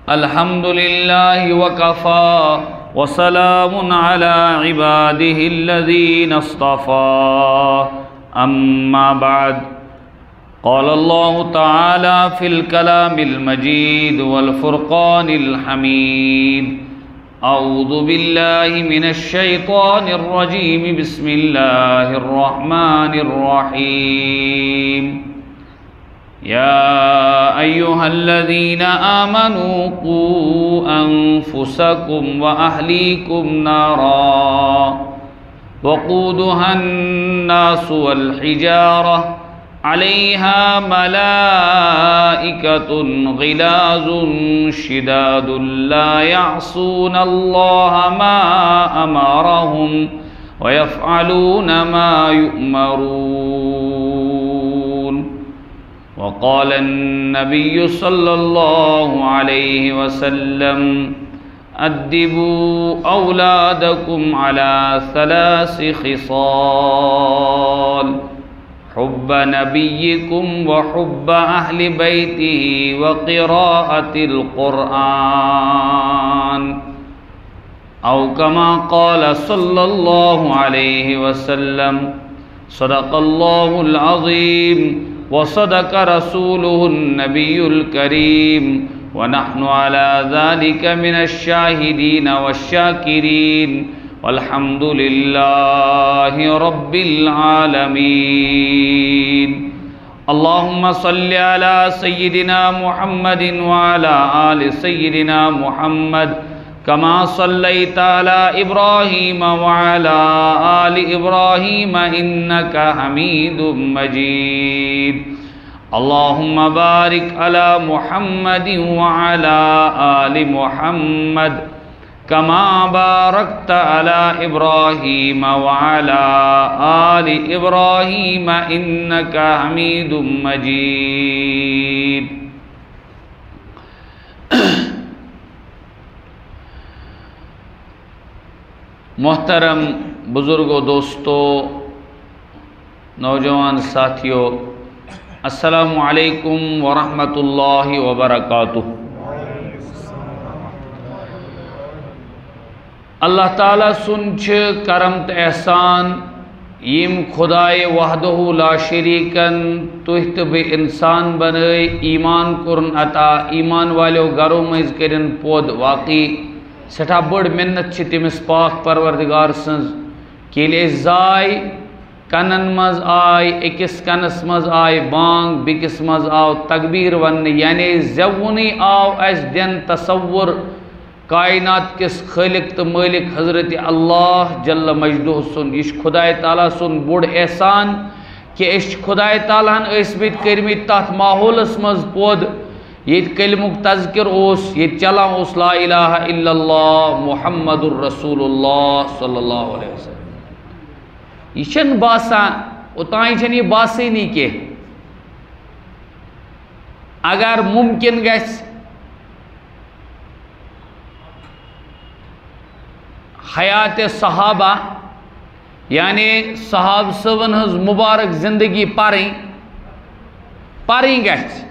الحمد لله وكفى وسلام على عباده الذين اصطفى أما بعد قال الله تعالى في الكلام المجيد والفرقان الحميد أعوذ بالله من الشيطان الرجيم بسم الله الرحمن الرحيم يا أيها الذين آمنوا قوا أنفسكم وأهليكم نارا وقودها الناس والحجارة عليها ملائكة غلاظ شداد لا يعصون الله ما أمرهم ويفعلون ما يؤمرون وقال النبي صلى الله عليه وسلم أدبوا أولادكم على 3 خصال حب نبيكم وحب أهل بيته وقراءة القرآن أو كما قال صلى الله عليه وسلم صدق الله العظيم وصدق رسوله النبي الكريم ونحن على ذلك من الشاهدين والشاكرين والحمد لله رب العالمين اللهم صل على سيدنا محمد وعلى آل سيدنا محمد كما صليت على إبراهيم وعلى آل إبراهيم إنك حميد مجيد اللهم بارك على محمد وعلى آل محمد كما باركت على إبراهيم وعلى آل إبراهيم إنك حميد مجيد محترم بزرگوں دوستو نوجوان ساتھیوں السلام علیکم ورحمۃ اللہ وبرکاتہ۔ اللہ تعالیٰ سن کرم تو احسان یم خدائے وحدہ لا شریکن تُہۍ تہٕ بہٕ انسان بنٲے ایمان کورن عطا ایمان والیو گھرو مز کرن پود واقعی سٹھا بڑ منت تمس پاک پروردگار سنز کہ ییٚلہِ أسۍ زاے کنن مز آئی اکس کنس مز آئی بانگ بیکس مز آو تکبیر ون یعنی زیونی آو اس دن تصور کائنات کس خالق تو مالک حضرت اللہ جل مجدہ سن یہ خدای تعالیٰ سن بوڑ احسان کہ اس خدای تعالیٰ اسمت کرمت تات ماحول مز پود یہ کلمک تذکر اوس یہ چلا اوس لا الہ الا اللہ محمد الرسول اللہ صلی اللہ علیہ وسلم یہ چھن باسان اوتائیں چھن یہ باسی نہیں کہ اگر ممکن گیس حیات صحابہ یعنی صحاب صبن ہز مبارک زندگی پاریں گیس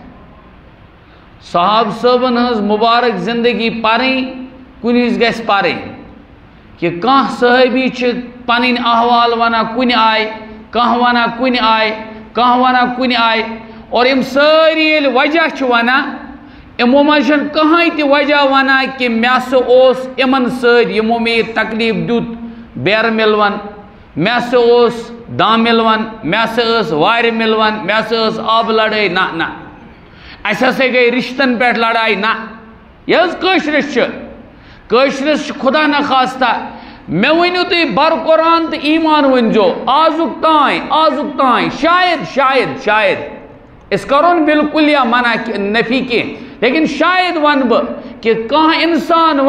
صحاب صبن ہز مبارک زندگی پاریں کنیز گیس پاریں کہ کان صحابی چھ پنن احوال ونا کن آئے کان ونا کن آئے کان ونا کن آئے اور ام ساری وجہ چھ ونا امو مجھن کہاں تی وجہ ونا کہ میسو اوس امن سر یمو میں تکلیف دیت بیر ملون میسو اوس دام ملون میسو اوس وار ملون میسو اوس آب لڑائی نا نا ایسا سے گئی رشتن پیٹ لڑائی نا یہ کشرس خدا نخواستہ میں ونیو تی بر قرآن تی ایمان ونجو آزک تائیں شاید اس کرون بالکل یا منع نفی کے لیکن شاید ون با کہ کہاں انسان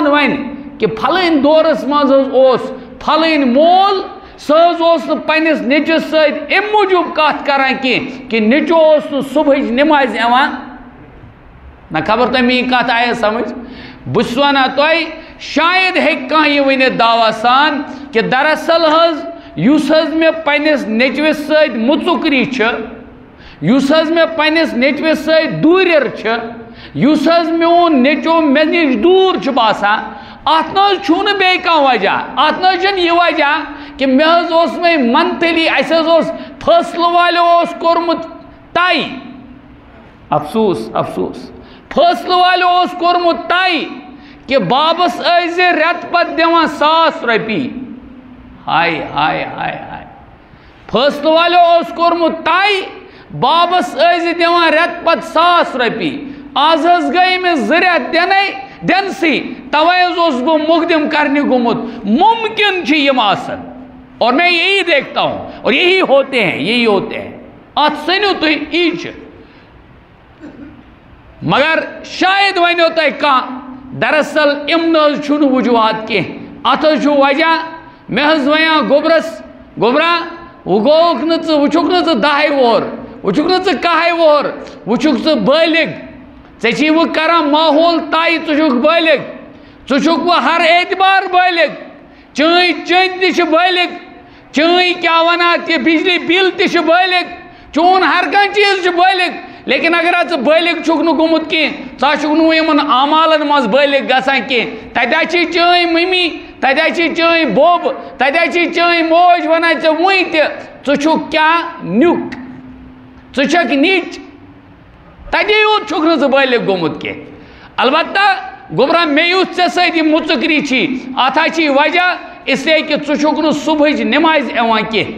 وین کہ پھلین دورس مازز اوس پھلین مول سہز اوس پنس نچس سید ام موجوب کات کران کہ نچو اوس صبح نماز ایوان نہ خبر تمی کات آیا سمجھ بسوانا توئی شاید ہے کہاں یہ وین دعویٰ سان کہ دراصل حض یوس حض میں پنس نچوس سید مچکری چھ یُس حظ مےٚ پنٛنِس نیٚچوِس سۭتۍ دوٗرِر چھِ یُس حظ میون نیٚچو مےٚ نِش دوٗر چھُ باسان اَتھ نہٕ حظ چھُنہٕ بیٚیہِ کانٛہہ وجہ اَتھ نہٕ حظ چھُنہٕ یہِ وجہ کہِ مےٚ حظ اوس وۄنۍ منتھلی اَسہِ حظ اوس فٲصلہٕ والیو اوس کوٚرمُت طے افسوٗس افسوٗس فٲصلہٕ والیو اوس کوٚرمُت طے کہ بابس ٲسۍ زِ رٮ۪تہٕ پتہٕ دِوان $1,000 ہاے ہاے ہاے ہاے فٲصلہٕ والیو اوس کوٚرمُت طے بابس ٲسۍ زِ دِوان رٮ۪تہٕ پتہٕ $1,000 آز حظ گٔے أمِس 2 رٮ۪تھ دِنسٕے تَوَے حظ اوسُس بہٕ مُقدِم کرنہِ گوٚمُت مُمکِن چھِ یِم آسان اور میں یہی دیکھتا ہوں اور یہی ہوتے ہیں اتھ سٔنِو تُہۍ یی چھِ مگر شاید ونیو تۄہہِ کانٛہہ دراصل یِم نہٕ حظ چھُنہٕ وجوہات کینٛہہ اتھ حظ چھُ وجہ مےٚ حظ وَنیو گوٚبرس گوٚبرا وۄنۍ گوٚوُکھ نہٕ ژٕ وٕچھُکھ نہٕ ژٕ 10 وُہُر وٕچھُکھ نہٕ ژٕ 11 وُہُر وٕچھُکھ ژٕ بٲلِغ ژےٚ چھی وۄنۍ کران ماحول طے ژٕ چھُکھ بٲلِغ ژٕ چھُکھ وۄنۍ ہر اعتبار بٲلِغ چٲنۍ چٔنۍ تہِ چھِ بٲلِغ چٲنۍ کیٛاہ وَنان تہِ بجلی بِل تہِ چھِ بٲلِغ چون ہر کانٛہہ چیٖز چھُ بٲلِغ لیکن اگر ژٕ بٲلِغ چھُکھ نہٕ گوٚمُت کینٛہہ ژٕ چھُکھ نہٕ وۄنۍ یِمن اعمالن منٛز بٲلِغ گژھان کینٛہہ تَتہِ چھِ چٲنۍ مٔمی تَتہِ چھِ چٲنۍ بوٚب تَتہِ چھِ چٲنۍ موج وَنان ژےٚ وٕنۍ تہِ ژٕ چھُکھ کیٛاہ نیُک ژٕ چھکھ نِچ تَتے یوت چھُکھ نہٕ ژٕ بٲلِغ گوٚمُت کینٛہہ البتہ گوٚبرا مےٚ یُس ژےٚ سۭتۍ یہِ مُژُکری چھی اَتھ ہا چھی وجہ اِسلیے کہِ ژٕ چھُکھ نہٕ صُبحٕچ نٮ۪مازِ یِوان کینٛہہ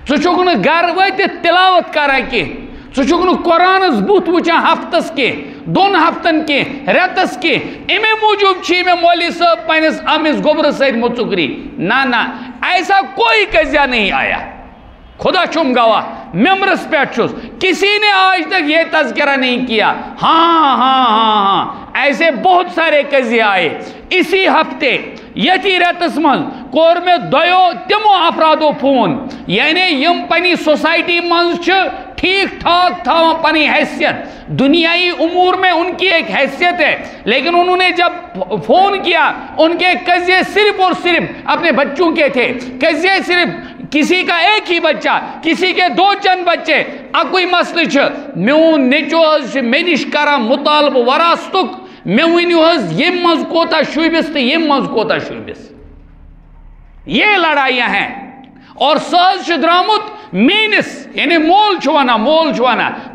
ژٕ چھُکھ نہٕ گرٕ وٲتِتھ تِلاوت کران کینٛہہ ژٕ چھُکھ نہٕ قرآنس بُتھ وٕچھان ہفتس کینٛہہ 2 ہفتن کینٛہہ رٮ۪تس کینٛہہ اَمے موٗجوٗب چھی مےٚ مولوی صٲب پنٛنِس أمِس گوٚبرس سۭتۍ مُژُکری نہ ایسا کوئی قضیہ نہیں آیا خدا چھُم گواہ ممبرس پٮ۪ٹھ چھُس کسی نے آج تک یہ تذکرہ نہیں کیا ہاں ایسے بہت سارے قضیے آئے اسی ہفتے یتی رٮ۪تس منٛز کوٚر مےٚ 2 تِمو افرادو فون یعنی یِم پننہِ سوسائٹی منٛز چھِ ٹھیک ٹھاک تھاوان پنٕنۍ حیثیت دنیائی امور میں ان کی ایک حیثیت ہے لیکن انہوں نے جب فون کیا ان کے قضیے صرف اور صرف اپنے بچوں کے تھے قضیے صرف کسی کا ایک ہی بچہ کسی کے 2 چند بچے اکوئی مسئلہ چھُ میون نیٚچو حظ چھُ مےٚ نِش کران مطالبہٕ وراثتُک مےٚ ؤنِو حظ ییٚمہِ منٛز کوتاہ شوٗبِس تہٕ ییٚمہِ منٛز کوتاہ شوٗبِس یہ لڑائیاں ہیں اور سُہ حظ چھُ درٛامُت میٲنِس یعنی مول چھُ وَنان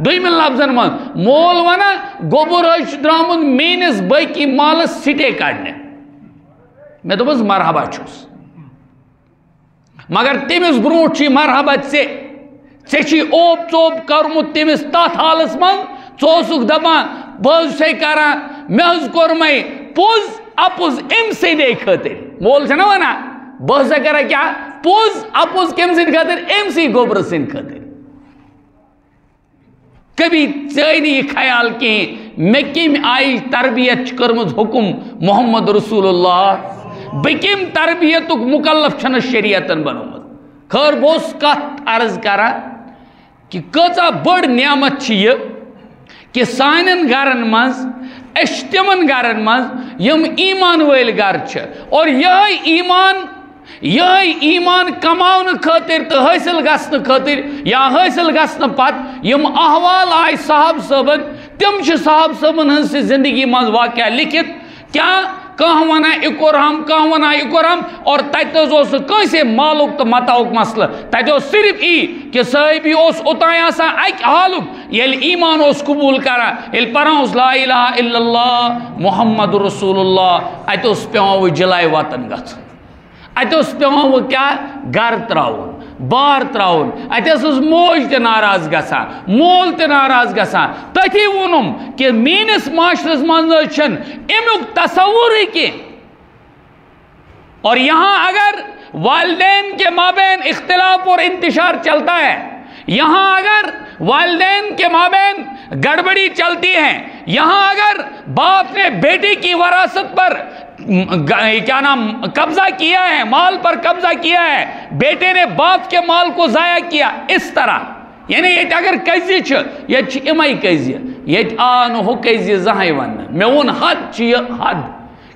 دوٚیمہِ لفظن منٛز مول وَنان گوٚبُر حظ چھُ درٛامُت میٲنِس باقی مالس سِٹے کڑنہِ مےٚ دوٚپُس مرحبا چھُس مگر تٔمِس برونٛٹھ چھُے مرحبا ژےٚ چھُے اوپ ژوپ کوٚرمُت تٔمِس تتھ حالس منٛز ژٕ اوسُکھ دپان بہٕ حظ چھُسے کران مےٚ حظ کوٚرمَے پوٚز اپُز أمۍ سٕنٛدے خٲطرٕ مول چھُنہ وَنان بہٕ ہسا کران کیٛاہ پوٚز اپُز کٔمۍ سٕنٛدِ خٲطرٕ أمۍسٕے گوٚبرٕ سٕنٛدِ خٲطرٕ کبھی ژےٚ نہٕ یہِ خیال کِہیٖنۍ مےٚ کَمہِ آیِچ تربیت چھِ کٔرمٕژ حُکُم محمد رسول اللہ بہٕ کَمہِ تربیتُک مُکلف چھُنہٕ شریعتن بنومُت خٲر بہٕ اوسُس کتھ عرض کران کہِ کۭژاہ بٔڑ نعمت چھِ یہِ کہ سانٮ۪ن گرن منٛز أسۍ چھِ تِمن گرن منٛز یِم ایٖمان وٲلۍ گرٕ چھِ اور یِہوٚے ایٖمان کماونہٕ خٲطرٕ تہٕ حٲصِل گژھنہٕ خٲطرٕ یا حٲصِل گژھنہٕ پتہٕ یِم احوال آے صاحب صٲبن تِم چھِ صاحب صٲبن ہٕنٛزِ زندگی منٛز واقعہ لیکھِتھ کیٛاہ کانٛہہ وَنان یہِ کوٚرہم کانٛہہ وَنان یہِ کوٚرہم اور تَتہِ حظ اوس نہٕ کٲنٛسے مالُک تہٕ متاعُک مسلہٕ تَتہِ اوس صرف یی کہِ صٲحبی اوس اوٚتانۍ آسان اَکہِ حالُک ییٚلہِ ایٖمان اوس قبوٗل کران ییٚلہِ پران اوس لا الہ الا اللہ محمد رسول اللہ اَتہِ اوس پٮ۪وان وۄنۍ جلاے وطن گژھُن اَتہِ اوس پٮ۪وان وۄنۍ کیٛاہ گرٕ ترٛاوُن بار ترٛاوُن اَتہِ ٲس موج تہِ ناراض گژھان مول تہِ ناراض گژھان تٔتھی ووٚنُم کہِ میٛٲنِس معاشرس منٛز نہٕ حظ چھُنہٕ اَمیُک تصورٕے کینٛہہ اور یہاں اگر والدین کے مابین اختلاف اور انتشار چلتا ہے یہاں اگر والدین کے مابین گڑبڑی چلتی ہے یہاں اگر باپ نے بیٹی کی وراثت پر کیا نام قبضہ کیا ہے مال پر قبضہ کیا ہے بیٹے نے باپ کے مال کو ضائع کیا اس طرح یعنی یہ اگر قضیہ چھُ ییٚتہِ چھِ یِمے قضیہ ییٚتہِ آو نہٕ ہُہ قضیہ زٕہٕنۍ وَننہٕ مےٚ ووٚن حد چھِ یہِ حد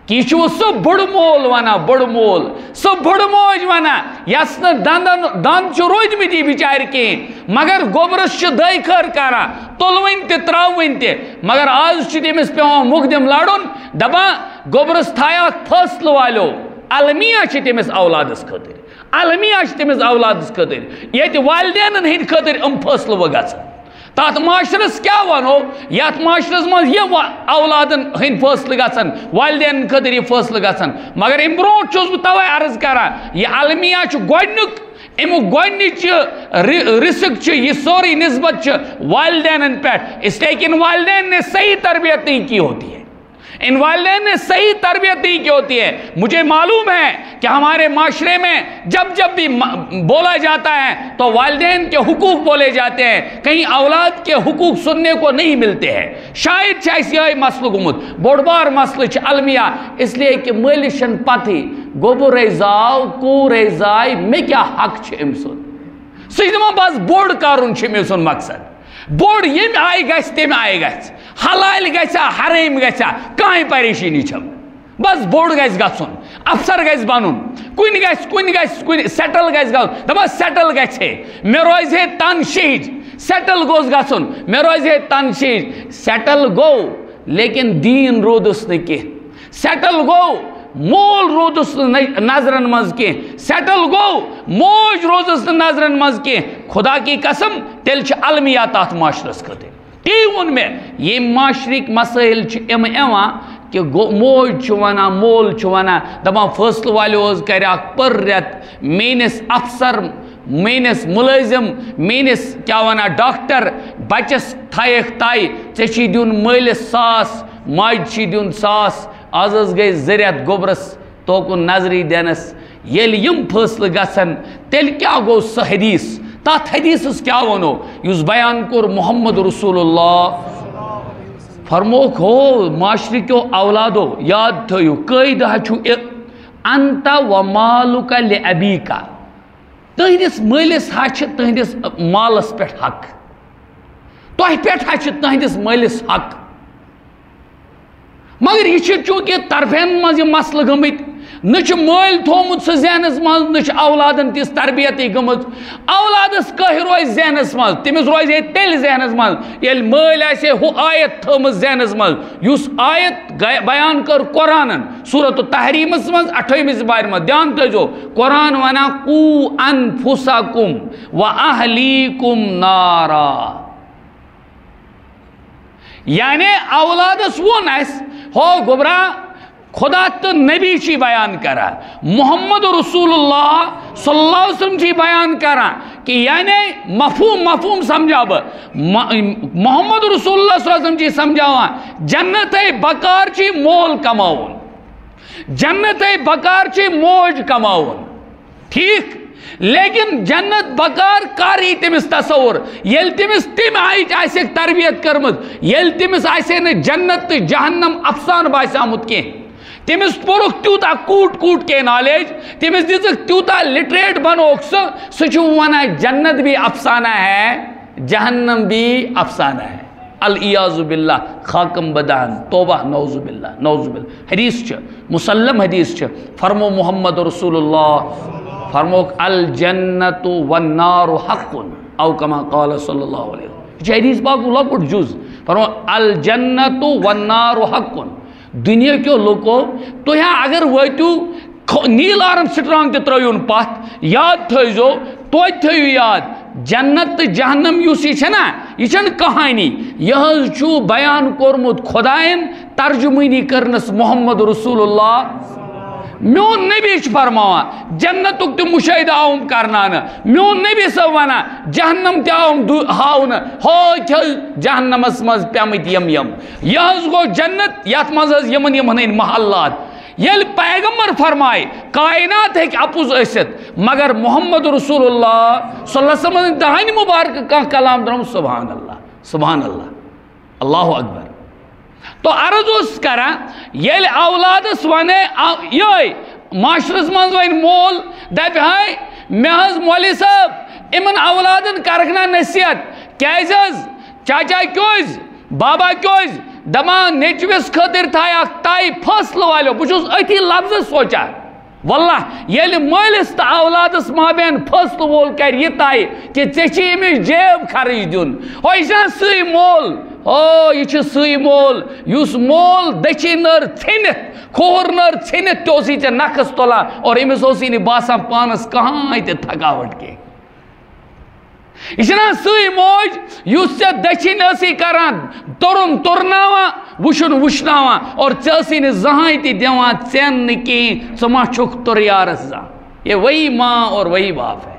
کہ یہ سہ بڑ مول ونان بڑ مول سہ بڑ موج ونان یس دند رود متی بچار کہین مگر گوبرس دے خیر کران تلون تہ تراون تہ مگر آز تمس پیوان مقدم لڑن دپان گوبرس تھایا فاصلہ والو المیہ تمس اولادس خاطر المیہ تمس اولادس خاطر یہ والدین ہند خاطر فاصلہ و گھان تات معاشرس کیا ونو یت معاشرس مز یہ اولادن ہند فاصلہ گھان والدین خاطر یہ فاصلہ گھان مگر ام برونٹ چھس بہ توے عرض کران یہ المیہ گۄڈنیُک امیُک گۄڈنِچ رسک یہ سوری نسبت والدین پہ اس لیے کہ ان والدین نے صحیح تربیت نہیں کی ہوتی ہے ان والدین نے صحیح تربیت نہیں کی ہوتی ہے مجھے معلوم ہے کہ ہمارے معاشرے میں جب بھی بولا جاتا ہے تو والدین کے حقوق بولے جاتے ہیں کہیں اولاد کے حقوق سننے کو نہیں ملتے ہیں شاید یہ مسئلہ گومت بوڑ بار مسئلہ المیہ اس لیے کہ مالشن پتہ گوبر زاو کور زائے مے کیا حق ام سن سہ بس بوڑ کرن مے سن مقصد بوڑ یم آئی گژھِ تمہِ آئی گژھِ حلال گژھا حرام گژھا کہیں پریشانی چھم بس بوڑ گژھِ گژھُن افسر گژھِ بنُن کُنہِ سیٹل گژھِ گژھُن دپان سیٹل گژھِ ہے مےٚ روزِ ہے تنشیج سیٹل گوٚژھ گژھُن مےٚ روزِ ہے تنشیج سیٹل گوٚو لیکن دیٖن روٗدُس نہٕ کینٛہہ سیٹل گوٚو مول روٗدُس نہٕ نظرن منٛز کینٛہہ سیٹل گوٚو موج روٗزٕس نہٕ نظرن منٛز کینٛہہ خدا کی قسم تیٚلہِ چھِ المیہ تتھ معاشرس خٲطرٕ تی وون میں یہ معاشرک مسائل کہ موج ونان مول ونان دپان فاصلہ والو کر پر رت میس افسر میس ملازم میس کیا ونان ڈاکٹر بچس تھائیک تائی ژے دن مالس 100 ماج دن 100 آز گئی زریعت گوبرس توکن نظری دینس یل یم فاصلہ گھن تیل کیا گو سہ حدیث تات حدیثس کیا ونو یس بیان کور محمد رسول اللہ فرموک ہو معاشرکیو اولادو یاد تھیو قیدہ چھو انت و مالک لابیکا تہندس مالس ہچ تہندس مالس پہ حق تہ پہ تہندس مالس حق مگر یہ چونکہ طرفین مز مسئلہ گمت نہ مل تھومت سہ ذہنس مز نہ اولادن تس تربیت گمت اولادس کہ روز ذہنس مز تمس روز تیل ذہنس مز یل مل آسے ہو آیت تھمت ذہنس مز یس آیت بیان کر قرآن سورۃ التحریمس مز 28 بار مز دھیان تھو قرآن ونا قو انفسکم واہلیکم نارا یعنی اولادس ون اس ہو گبرا خدا تو نبی چی بیان کرا محمد رسول اللہ صلی اللہ علیہ وسلم چی بیان کرا کہ یعنی مفہوم سمجھا با محمد رسول اللہ صلی اللہ علیہ وسلم چی سمجھاوا جنت بکار چی مول کماؤن جنت بکار چی موج کماؤن ٹھیک لیکن جنت بکار کاری تمس تصور یل تمس تم آئی تربیت کرمت یل تمس آسے نا جنت تو جہنم افسان باسے آمت کی تمس پورک تیوتا کوٹ کے نالج تمس دزک تیوتا لٹریٹ بنوک سہ ونا جنت بھی افسانہ ہے جہنم بھی افسانہ ہے العیاذ باللہ خاکم بدان توبہ نعوذ باللہ حدیث مسلم حدیث فرمو محمد رسول اللہ فرموک الجنت والنار حق او کما قال صلی اللہ علیہ وسلم حدیث پاک لکٹ جز فرمو الجنت والنار حق دنیا کیو لوکو تو یہاں اگر ویتو نیل آرم سٹرانگ تے ترائیون پات یاد تھیزو تو تھیو یاد جنت جہنم یوسی چھنا یہ چھن کہانی یہ چھو بیان کرمت خدائن ترجمانی کرنس محمد رسول اللہ میون نبی فرماوا جنت تو مشاہدہ آؤں کرنانا میون نبی سوانا جہنم تے آؤں ہاؤنا ہو جہنم اسمز پیامت یم یہ گو جنت یات مزز یمن محلات یل پیغمبر فرمائے کائنات ہے کہ اپوز ایست مگر محمد رسول اللہ صلی اللہ علیہ وسلم دہانی مبارک کا کلام درم سبحان اللہ اللہ اکبر تو عرض اس کرا یل اولادس ونے یہ معاشرس منز وین مول دپ ہے محض مولی صاحب امن اولادن کرکنا نصیحت کیز چاچا کیوز بابا کیوز دپان نیچوس خاطر تھایا تائی فصل والو بچوس اتی لفظ سوچا واللہ یل مالس تو اولادس مابین فصل وول کر یہ تائی کہ ژے امس جیب خرچ دن وہ یہ سی مول یہ سی مول اس مول دچی نر ژھنت کھوہر نر ژھنت تو ژے نکھس تلان اور امس نی باسان پانس کہاں تہ تھکاوٹ کی یہ سی موج اس ژے دچھن سی کران ترن ترناوان وشن وشناوان اور ژے نی زہاں تہ دیوان ژین نہ کہین ژٕ ما چھُکھ تُریارس زانٛہہ یہ وہی ماں اور وہی باپ ہے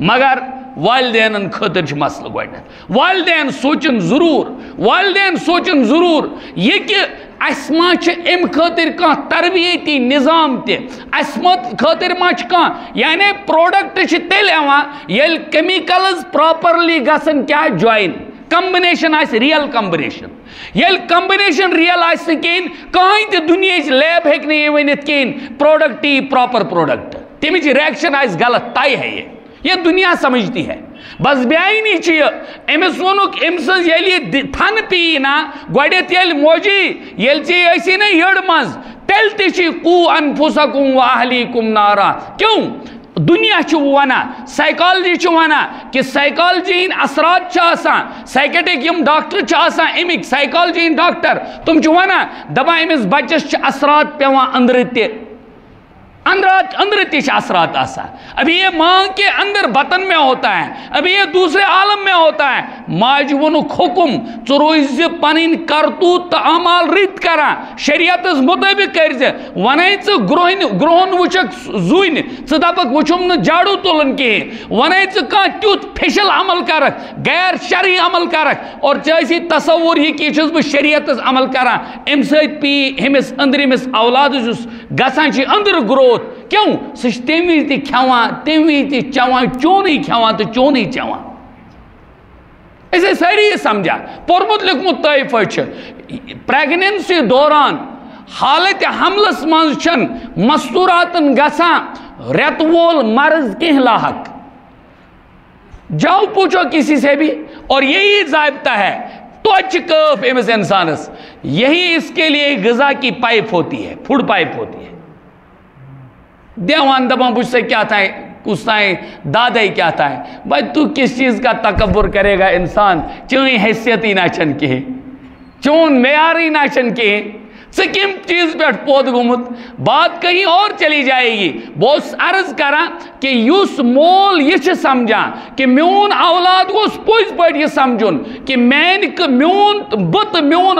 مگر والدینن خاطر چھ مسئلہ گوڈنیتھ والدین سوچن ضرور یہ کہ اس ما چھ ام خاطر کان تربیتی نظام تے اس خاطر ما چھ کان یعنی پروڈکٹ چھ تیل ایوان یل کیمیکلز پراپرلی گسن کیا جوائن کمبینیشن آئیس ریل کمبینیشن یل کمبینیشن ریل آئیس نکین کہیں تے دنیا چھ لیب ہیک نہیں ونیت کین پروڈکٹ تی پراپر پروڈکٹ تیمی چھ ریکشن آئیس غلط تائی ہے یہ دنیا سمجھتی ہے بس بیائی نہیں چیئے امس ونک امسز یلی تھن پینا گوڑیت یل موجی یل چی ایسی نا یڑ مز تیلتی چی قو انفسکم و اہلیکم نارا کیوں دنیا چھو وانا سائیکالوجی چھو وانا کہ سائیکالوجی ان اثرات چاہساں سائیکٹک یم ڈاکٹر چاہساں امک سائیکالوجی ان ڈاکٹر تم چھو وانا دبا امس بچس چھ اثرات پیوان اندرتے اندر تیش اثرات آسا ابھی یہ ماں کے اندر بطن میں ہوتا ہے ابھی یہ دوسرے عالم میں ہوتا ہے ماجونک حکم چروز پنین کرتوت اعمال ریت کرا شریعت اس مطابق کرزے ونائی چھ گروہن وچک زوین چھ دپک وچم نہ جاڑو تولن کے ونائی چھ کان تیوت پھیشل عمل کرک غیر شرعی عمل کرک اور چاہیسی تصور ہی کی چھس بہ شریعت اس عمل کرا ام سید پی ہمس اندر ہمس اولاد جس گسان چھ اندر گروہ کیوں سچ تیمی تی کھوان تیمی تی چوان چون ہی کھوان تو چون ہی چوان اسے ساری یہ سمجھا پرمت لکھمت طائفہ چھ پریگننسی دوران حالت حملس منزچن مستوراتن گسان ریتوول مرض کی لاحق جاؤ پوچھو کسی سے بھی اور یہی ضابطہ ہے تو اچھ کف امس انسانس یہی اس کے لیے غذا کی پائپ ہوتی ہے فوڈ پائپ ہوتی ہے دیوان دباں پوچھ سے کیا تھا ہے کسائیں دادائی کیا تھا ہے بھائی تو کس چیز کا تکبر کرے گا انسان چونی حیثیتی ناچن کے چون معیاری ناچن کے سکیم چیز پہ پود گمت بات کہیں اور چلی جائے گی بہت عرض کرا کہ یوس مول یہ سمجھا کہ میون اولاد کو پوز پڑ یہ سمجھن کہ میون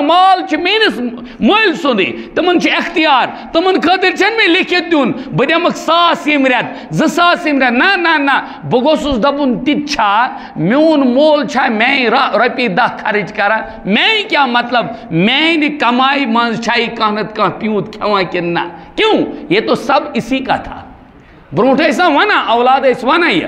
مال چھ مینس مول سندی تمن چھ اختیار تمن خاطر چھن میں لکھت دون بدمک 100 امرت 200 امرت نا بگوسس دبن تچھا میون مول چھا میں رپی 10 خرچ کرا میں کیا مطلب میں کمائی منز چھائی کانت کا پیوت کھواں کننا کیوں یہ تو سب اسی کا تھا برونٹ ایسا وانا اولاد ایسا وانا یہ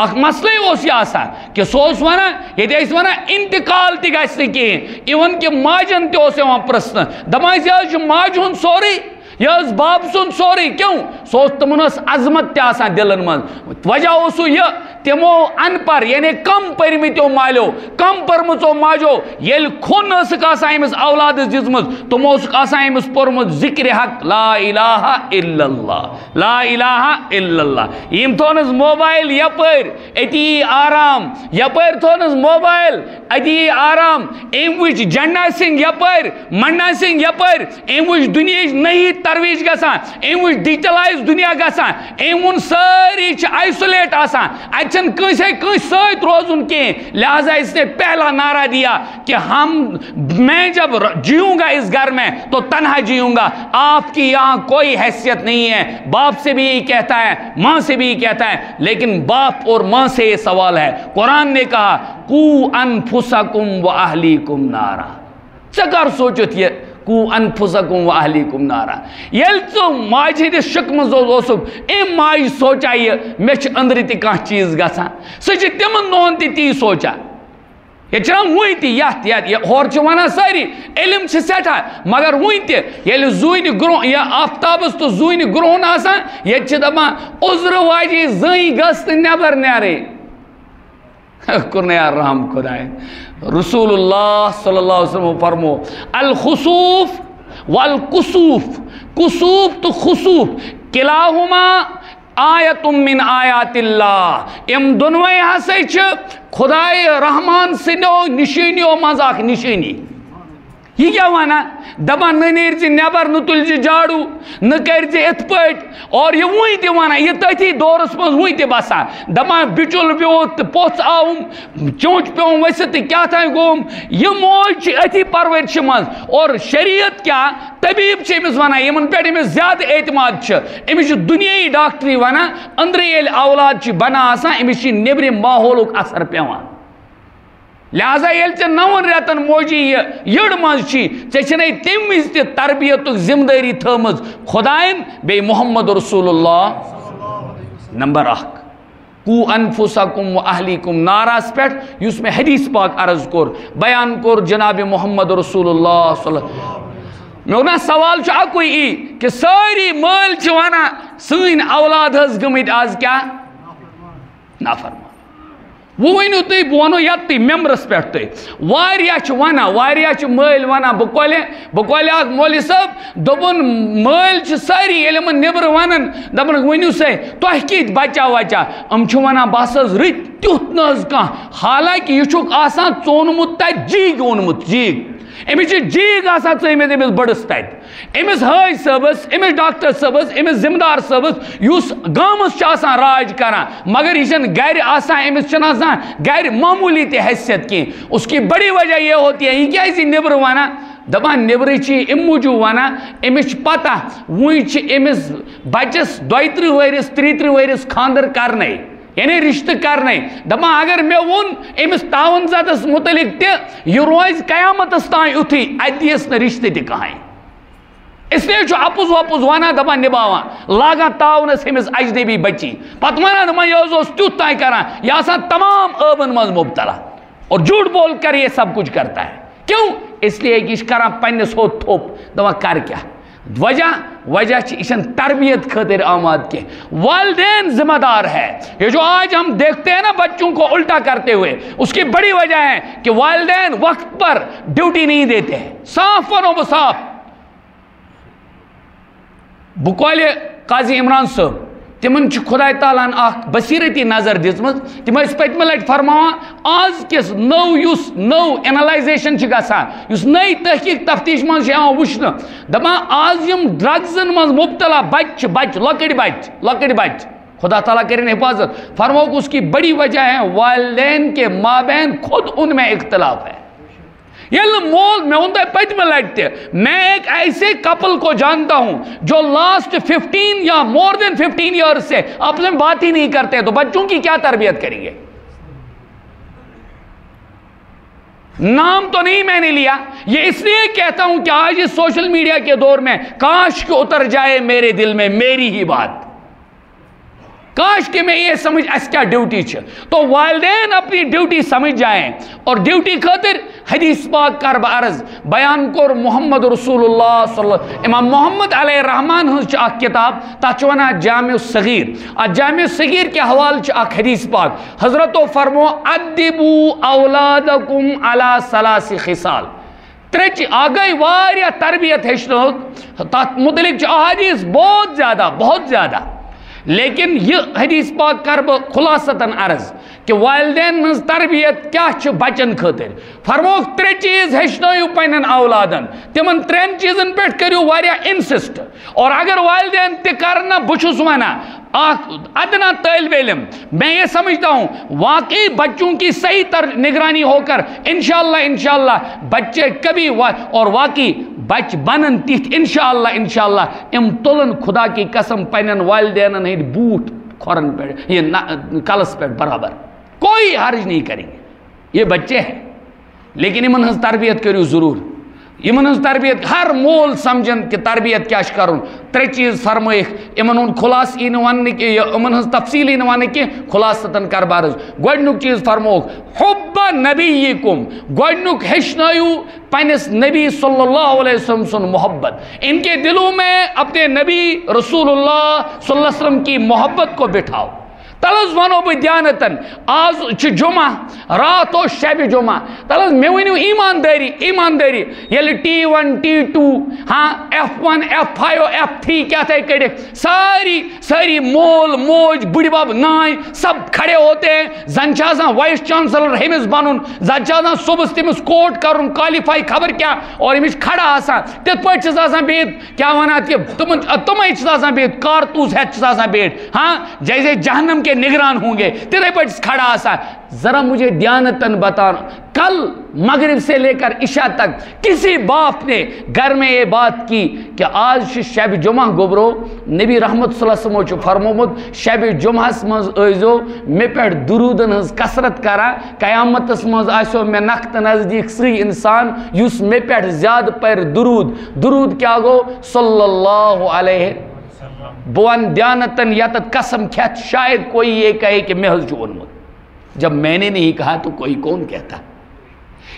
اخ مسئلہ اس یہ آسا کہ سوس وانا یہ دے ایسا وانا انتقال تی گا سکی ایون کہ ماجن تے اسے وہاں پرسنا دمائی سے آج ماجن سوری یا اس باپ سن سوری کیوں سوس تمنس عظمت تے آسا دلن من وجہ اسو یہ تمو ان پر یعنی کم پرمیتو مالو کم پرمتو ماجو یل خون اسک آسا امس اولاد دزمت تمو اسک آسا امس پرمت ذکر حق لا الہ الا اللہ لا الہ الا اللہ یم تھونس موبائل یپر اتی آرام یپر تھونس موبائل اتی آرام ام وچ جنڈا سنگھ یپر منڈا سنگھ یپر ام وچ دنیا نہیں ترویج گسان ام وچ ڈیجیٹلائز دنیا گسان ام ان ساری چھ آئسولیٹ آسان اچھن کیسے ساتھ روزن کے لہذا اس نے پہلا نعرہ دیا کہ میں جب جیوں گا اس گھر میں تو تنہا جیوں گا آپ کی یہاں کوئی حیثیت نہیں ہے باپ سے بھی یہی کہتا ہے ماں سے بھی یہی کہتا ہے لیکن باپ اور ماں سے یہ سوال ہے قرآن نے کہا قو انفسکم و اہلیکم نارا چکر سوچت یہ کو انفسکم و اہلیکم نارا یل تو ماجی دے شکم زوزوسک ایم ماجی سوچا یہ میچ اندری تی کان چیز گسا سچی تمن نون تی سوچا یہ چرا ہوئی تی یاد یہ اور چوانا ساری علم چھ سیٹھا مگر ہوئی تی یل زوین گروہ یا آفتابس تو زوین گروہ ناسا یہ چھ دبا عذر واجی زئی گست نیبر نیارے کرنے یار رحم خدای رسول اللہ صلی اللہ علیہ وسلم فرمو الخسوف والکسوف، کسوف تو خسوف کلاہما آیت من آیات اللہ، ام دونوے ہسے چھ خدای رحمان سنو نشانیو مز اخ نشانی. یہ کیا وانا دپان نہ نیرزِ نیبر نہ تلزِ جاڑو نہ کرزِ ات پٹ، اور یہ وہی تہ وانا یہ تھی دورس مز وہی تہ بسان دپان بچل بیوت پوچھ آوم چونچ پیوم ورست کیا تھا گوم. یہ موج اتھی پرورش مز، اور شریعت کیا طبیب امس وانا یمن پہ امس زیادہ اعتماد امس دنیائی ڈاکٹری وانا اندر یل اولاد بنا آسان امس نیبر ماحولک اثر پیوان. لہذا یل ژے 9 رٮ۪تن موجی یہ یڑ مز چھی ژے چھنے تم وز تہ تربیتک ذمہ داری تھٲمٕژ خدایَن بیٚیہِ محمد رسول اللہ. نمبر 1 کو انفسکم و اہلیکم ناراس پٮ۪ٹھ یُس مےٚ حدیث پاک عرض کوٚر بیان کوٚر جناب محمد رسول اللہ صلی اللہ علیہ وسلم. مےٚ ووٚنا سوال چھُ اکُے یی کہ سٲری مٲلۍ چھِ ونان سٲنۍ اولاد حظ گٔمٕتۍ آز کیٛاہ نافرمان. وہ ؤنِو تُہۍ بہٕ وَنو یَتٕے مٮ۪مبرَس پٮ۪ٹھ تُہۍ واریاہ چھِ ونان واریاہ چھِ مٲلۍ ونان بہٕ کۄلہِ اکھ مولوی صٲب دوٚپُن مٲلۍ چھِ سٲری ییٚلہِ یِمن نیبرٕ ونان دپان ؤنِو سا تۄہہِ کِتھ بچا وچا یِم چھِ ونان بس حظ رٕتۍ تیُتھ نہٕ حظ کانٛہہ حالانکہ یہِ چھُکھ آسان ژٕ اوٚنمُت تتہِ جیٖگ اوٚنمُت جیٖگ امس جیٖگ آسان ژٲمٕتۍ أمِس بٔڑس تتہِ أمِس حٲج صٲبس أمِس ڈاکٹر صٲبس أمِس ذمہٕ دار صٲبس یُس گامس چھُ آسان راج کران مگر یہ چھنہٕ گرِ آسان أمِس چھنہٕ آسان گرِ معموٗلی تہِ حیثیت کینٛہہ. اس کی بڑی وجہ یہ ہوتی ہے یہ کیازِ نیبرٕ ونان دپان نیبرٕ چھِ امہِ موٗجوٗب ونان أمِس چھِ پتہ وُنہِ چھِ أمِس بچس 32 ؤرِس 33 ؤرِس خاندر کرنے یعنی رشتہ کرنے دپان اگر میں وون امس تعاون زدس متعلق تہ یہ روز قیامتس تان یتھی اتہ دیس نہ رشتہ تہ کہاں. اس لیے چھُ اپُز وپُز ونان دپان نباوان لاگان تعاونس امس اجنبی بچی پتہ ونان دپان یہ اوس تیُتھ تان کران یہ آسان تمام ٲبن منٛز مبتلا اور جھوٹ بول کر یہ سب کچھ کرتا ہے. کیوں؟ اس لیے کہ یہ کران پننس ہوت تھوپ دپان کر کیا وجہ یہ تربیت خاطر آماد کے والدین ذمہ دار ہے. یہ جو آج ہم دیکھتے ہیں نا بچوں کو الٹا کرتے ہوئے اس کی بڑی وجہ ہے کہ والدین وقت پر ڈیوٹی نہیں دیتے ہیں. صاف ونو بہ صاف بکولہِ قاضی عمران صٲب تمن خدائے تعالیٰ اخ بصیرتی نظر دِژمٕژ تم ٲسۍ پٔتمہِ لٹہِ فرماوان آز کِس نٔو اینالائزیشن چھِ گژھان یُس نٔے تحقیق تفتیش منٛز چھِ یِوان وٕچھنہٕ دپان آز یِم ڈرگزن منٛز مبتلا بچہِ لۄکٕٹۍ بچہِ خدا تعالیٰ کرن حفاظت فرموک اس کی بڑی وجہ ہے والدین کے مابین خود ان میں اختلاف ہے. مول میں ان پتمہ لٹہ میں ایک ایسے کپل کو جانتا ہوں جو لاسٹ 15 یا مور دین 15 ایئرس سے آپس میں بات ہی نہیں کرتے تو بچوں کی کیا تربیت کریں گے. نام تو نہیں میں نے لیا یہ اس لیے کہتا ہوں کہ آج اس سوشل میڈیا کے دور میں کاش کہ اتر جائے میرے دل میں میری ہی بات کاش کہ میں یہ سمجھ اس کیا ڈیوٹی چھ تو والدین اپنی ڈیوٹی سمجھ جائیں اور ڈیوٹی خاطر حدیث پاک کر بعرض بیان کر محمد رسول اللہ صلی اللہ علیہ وسلم امام محمد علیہ الرحمن ہنز اخ کتاب تاچ ونا جامع الصغیر جامع الصغیر کے حوالہ چھ اخ حدیث پاک حضرتو فرمو ادبوا اولادکم علی 3 خصال ترچ آگئی واریہ تربیت ہیچنوک تات متعلق چھ احادیث بہت زیادہ لیکن یہ حدیث پاک کر خلاصتاً عرض کہ والدین ہز تربیت کیا چھ بچن خاطر فرموک 3 چیز ہیچنائیو پنن اولادن تمن 3 چیزن پیٹھ کریو واریاہ انسسٹ اور اگر والدین تہ کرنا بچھس ونا ادنا طالب علم میں یہ سمجھتا ہوں واقعی بچوں کی صحیح نگرانی ہو کر انشاءاللہ بچے کبھی اور واقعی بچ بنن تیت انشاءاللہ ام تلن خدا کی قسم پنن والدین ہند بوٹ کھورن پہ یہ کلس پہ برابر کوئی حرج نہیں کریں گے. یہ بچے ہیں لیکن امن ہز تربیت کرو ضرور امن ہز تربیت ہر مول سمجھن کہ تربیت کیا کرن 3 چیز فرمائک امن ہند خلاص ای ون امن ہز تفصیل ای ون کی خلاصتاً کر بارز گۄڈنیُک چیز فرموک حب نبیکم گۄڈنیُک ہیچنائیو پنس نبی صلی اللہ علیہ وسلم سن محبت ان کے دلوں میں اپنے نبی رسول اللہ صلی اللہ علیہ وسلم کی محبت کو بٹھاؤ تلز ونو بہ دیانتن آز جمعہ رات ہو شب جمعہ تلز میں ونیو ایمانداری یل T1 T2 ہاں F1 F5 F3 کیا تھے کڑے ساری مول موج بڑی باب نائیں سب کھڑے ہوتے ہیں زن چاہاں وائس چانسلر ہمس بنن زن چاہاں صبح تمس کوٹ کرن کوالیفائی خبر کیا اور ہمس کھڑا آسان تت پہ چھ آسان بہت کیا ونان کہ تمے چھ آسان بہت کارتوس ہیت چھ آسان بہت ہاں جیسے جہنم کے نگران ہوں گے تتھے پہ کھڑا آسان ذرا مجھے دیانتن بتانا کل مغرب سے لے کر عشاء تک کسی باپ نے گھر میں یہ بات کی کہ آج شب جمعہ گبرو نبی رحمت صلی اللہ علیہ وسلم فرمومت شب جمعہ مز ایزو میں پر درودن ہز کثرت کرا قیامت مز آسو میں نخت نزدیک سی انسان یس میں پر زیادہ پر درود کیا گو صلی اللہ علیہ بوان دیانتن یا تت قسم کھت شاید کوئی یہ کہے کہ میں حض جو انمت جب میں نے نہیں کہا تو کوئی کون کہتا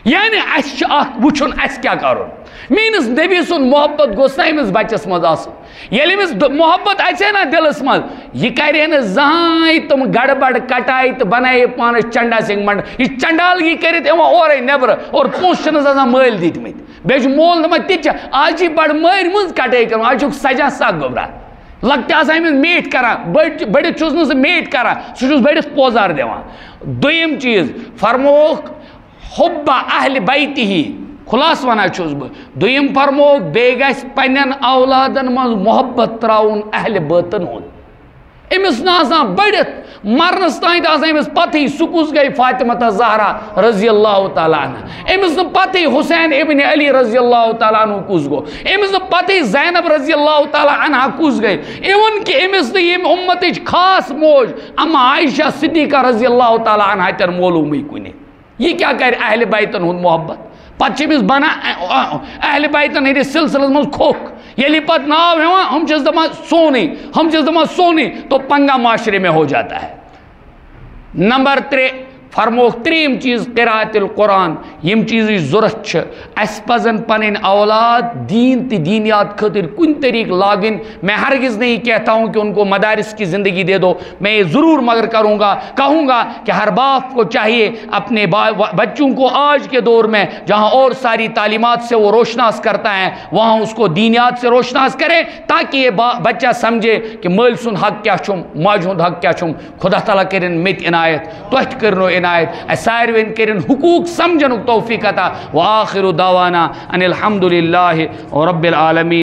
یعنی اس وچھن اس کیا کرو مینس نبی سن محبت گوس نا امس بچس مز آسو یل امس محبت آسے نا دلس مز یہ کرے نا زہاں تم گڑبڑ کٹائی تو بنائے پانس چنڈا سنگ منڈ یہ چنڈالگی کرت اور نبر اور پونسچنس آسان مل دیت مت بیچ مول دمت تیچ آج بڑ مر مز کٹائی کرو آج سجا سک گبرا لگتے آسان امس میٹ کرا بڑے چوس نا سے میٹ کرا سہ بڑس پوزار دیوان دویم چیز فرموک حب اہل بیتی ہی خلاص ونا چھوس بہ دویم فرموک بے گژھِ پنن اولادن من محبت تراؤن اہل باطن ہن امس نا آسان بڑھت مرنس تائیں آسان امس پتہ سکوس گئی فاطمہ زہرا رضی اللہ تعالیٰ عنہ امس پتہ حسین ابن علی رضی اللہ تعالیٰ عنہ کس گو امس پتہ زینب رضی اللہ تعالیٰ عنہ کس گئی ایون کہ امس یم امت خاص موج اما عائشہ صدیقہ رضی اللہ تعالیٰ عنہ تر معلومی کنے یہ کیا کر اہل بیتن ہند محبت پتہ بنا اہل بیتن ہندس سلسلس من کھوک یلی پت ناو ہوا ہم چیز دما سونی تو پنگا معاشرے میں ہو جاتا ہے نمبر 3 فرموک تریم چیز قراءت القرآن یم چیز ضرورت اس پزن پنن اولاد دین تی دینیات خاطر کن طریق لاگن میں ہرگز نہیں کہتا ہوں کہ ان کو مدارس کی زندگی دے دو میں یہ ضرور مگر کہوں گا کہ ہر باپ کو چاہیے اپنے بچوں کو آج کے دور میں جہاں اور ساری تعلیمات سے وہ روشناس کرتا ہے وہاں اس کو دینیات سے روشناس کرے تاکہ یہ بچہ سمجھے کہ مل سن حق کیا چھم ماج ہند حق کیا چھم خدا تعالیٰ کرن مت عنایت توہت کرنو عنایت ساروین کرن حقوق سمجھنک توفیق عطا وآخر دعوانا ان الحمدللہ رب العالمین.